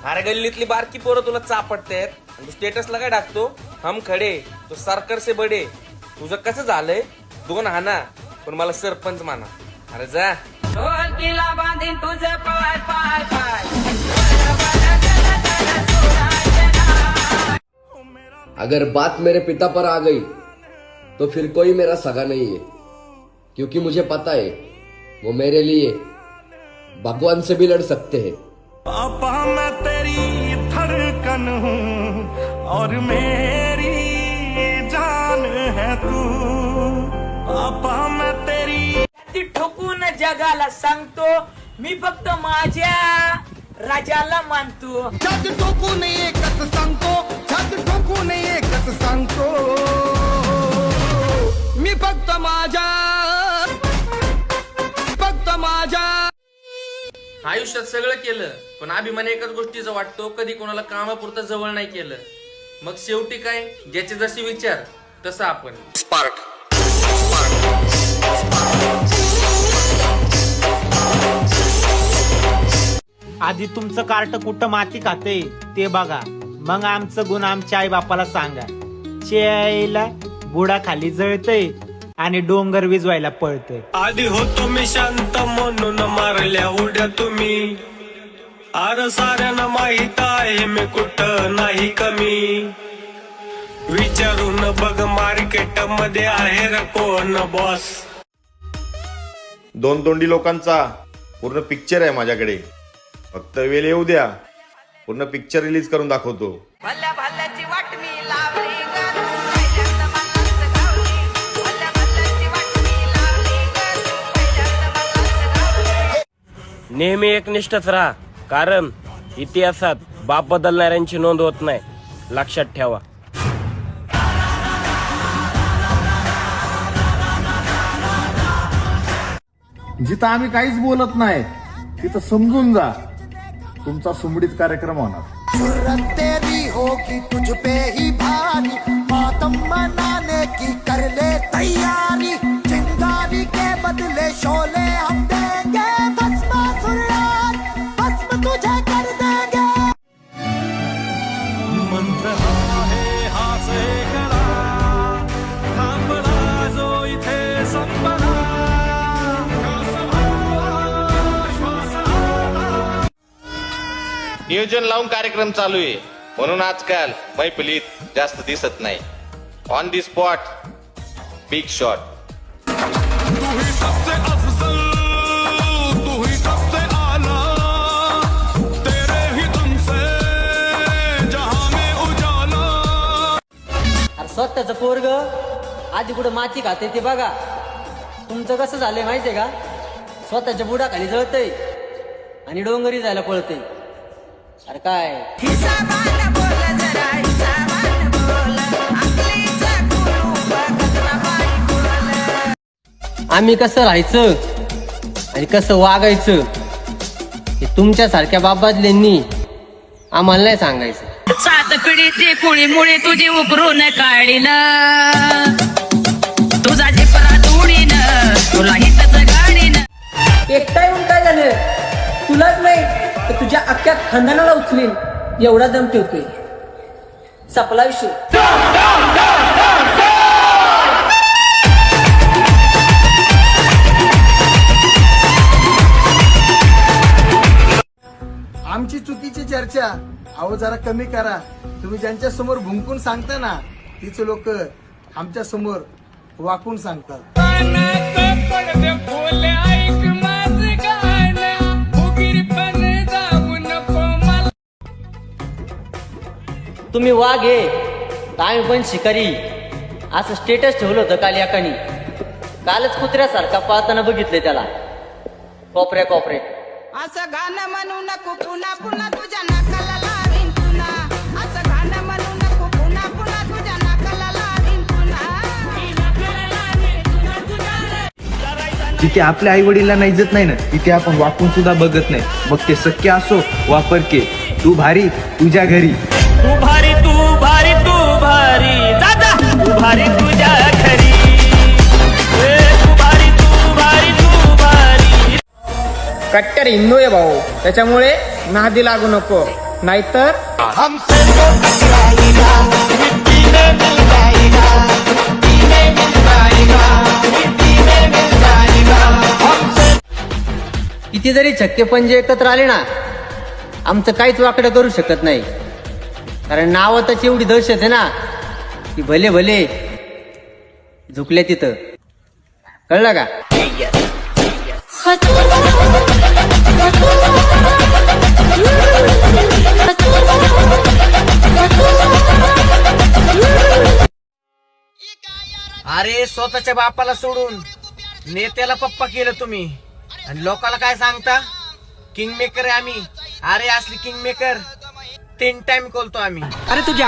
अरे गल्लीतली बारकी पोरं तुला चापडतायत, तू स्टेटसला काय टाकतो, हम खडे तो सरकार से बडे. तुझं कसं झालंय, 2 हाना पण मला सरपंच माना. अरे जा. अगर बात मेरे पिता पर आ गई तो फिर कोई मेरा सगा नहीं है, क्योंकि मुझे पता है वो मेरे लिए भगवान से भी लड़ सकते हैं. पापा मैं तेरी धड़कन हूँ और मेरी जान है तू. पापा मैं तेरी ती ठोकून जगाला सांगतो, मी फक्त माझ्या राजाला मानतो. जग ठोकून एकच सांगतो, जग ठोकून एकच सांगतो, मी फक्त माझ्या आयुष्यात सगळं केलं पण अभिमान एकाच गोष्टीचा वाटतो, कधी कोणाला कामापुरतं जवळ नाही केलं. मग शेवटी काय, ज्याचे जसे विचार तसं आपण. आधी तुमचं कार्ट कुठं माती खाते ते बघा, मग आमचं गुण आमच्या आई बापाला सांगा. चेला बुडा खाली जळतय आणि डोंगर विजवायला पळतय. आधी होतो मी शांत म्हणून मारल्या उड्या तुम्ही. आर साऱ्यांना माहित आहे मी कुठं नाही कमी. विचारून बघ मार्केट मध्ये आहे रे कोण बॉस. 2 तोंडी लोकांचा पूर्ण पिक्चर आहे माझ्याकडे, फक्त वेळ येऊ द्या, पूर्ण पिक्चर रिलीज करून दाखवतो. भल्या भल्याची वाट मी लावली नेहमी एकनिष्ठच राहा, कारण इतिहासात बाप बदलणाऱ्यांची नोंद होत नाही, लक्षात ठेवा. जिथं आम्ही काहीच बोलत नाही तिथं समजून जा, तुमचा सुमडीत कार्यक्रम होणार. तेरी होगी तुझ पे ही भारी, मातम मनाने की कर ले तैयारी. चिंगारी के बदले शोले हम देंगे, भस्म सुरात भस्म तुझे कर देंगे. मंत्र आहे हासे करा, थांबला जो इथे संपला. नियोजन लावून कार्यक्रम चालू आहे, म्हणून आजकाल मैफिलीत जास्त दिसत नाही. On the spot big shot. तू ही सबसे अफजल, तू ही सबसे आला, तेरे ही दम से जहां में उजाला. अरे स्वतःचं पोरग आधी कुठं माती खाते ते बघा. तुमचं कसं झालंय माहितीये का, स्वतःच्या बुडाखाली जळतय आणि डोंगरी जायला पळतय. अरे काय आम्ही कसं राहायचं आणि कसं वागायचं हे तुमच्यासारख्या बाबाजल्यांनी आम्हाला नाही सांगायचं. 7 पिढीची कुळीमुळे तुझी उकरून काढीन, तुझा झिपरा तोडीन, तुला हितच गाडीन. एकटा येऊन काय झालं, तुलाच नाही तर तुझ्या अख्ख्या खानदानाला उचलीन एवढा दम ठेवतोय. सपला विषय. आमची चुकीची चर्चा अहो जरा कमी करा. तुम्ही ज्यांच्या समोर भुंकून सांगता ना, तीच लोक आमच्या समोर वाकून सांगतात. तुम्ही वाघ आहे तर आम्ही पण शिकारी, असं स्टेटस ठेवलं होतं काल एकानी. कालच कुत्र्यासारखा पाहताना बघितलंय त्याला कोपऱ्या कोपऱ्या. असं गाणं म्हणू नको पुन्हा पुन्हा तुझ्या नाकाला लावीन पुन्हा. असं गाणं म्हणू नको पुन्हा पुन्हा तुझ्या नाकाला लावीन पुन्हा. जिथे आपल्या आई वडिलांना इज्जत नाही ना, तिथे आपण वाकून सुद्धा बघत नाही. मग ते सख्य असो वा परके, तू भारी तुझ्या घरी. तू भारी तू भारी तू भारी, दादा तू भारी तुझ्या घरी. तू भारी तू भारी तू भारी. कट्टर हिंदू आहे भाऊ, त्याच्यामुळे नादी लागू नको. नाहीतर किती जरी छक्के पंजे एकत्र आले ना, आमचं काहीच वाकडं करू शकत नाही. कारण नावातच एवढी दहशत आहे ना, की भले भले झुकले तिथं. कळलं का? अरे स्वतःच्या बापाला सोडून नेत्याला पप्पा केलं तुम्ही आणि लोकांना काय सांगता? किंग मेकर आहे आम्ही. अरे असली किंग मेकर 3 टाइम खोलतो आम्ही. अरे तुझ्या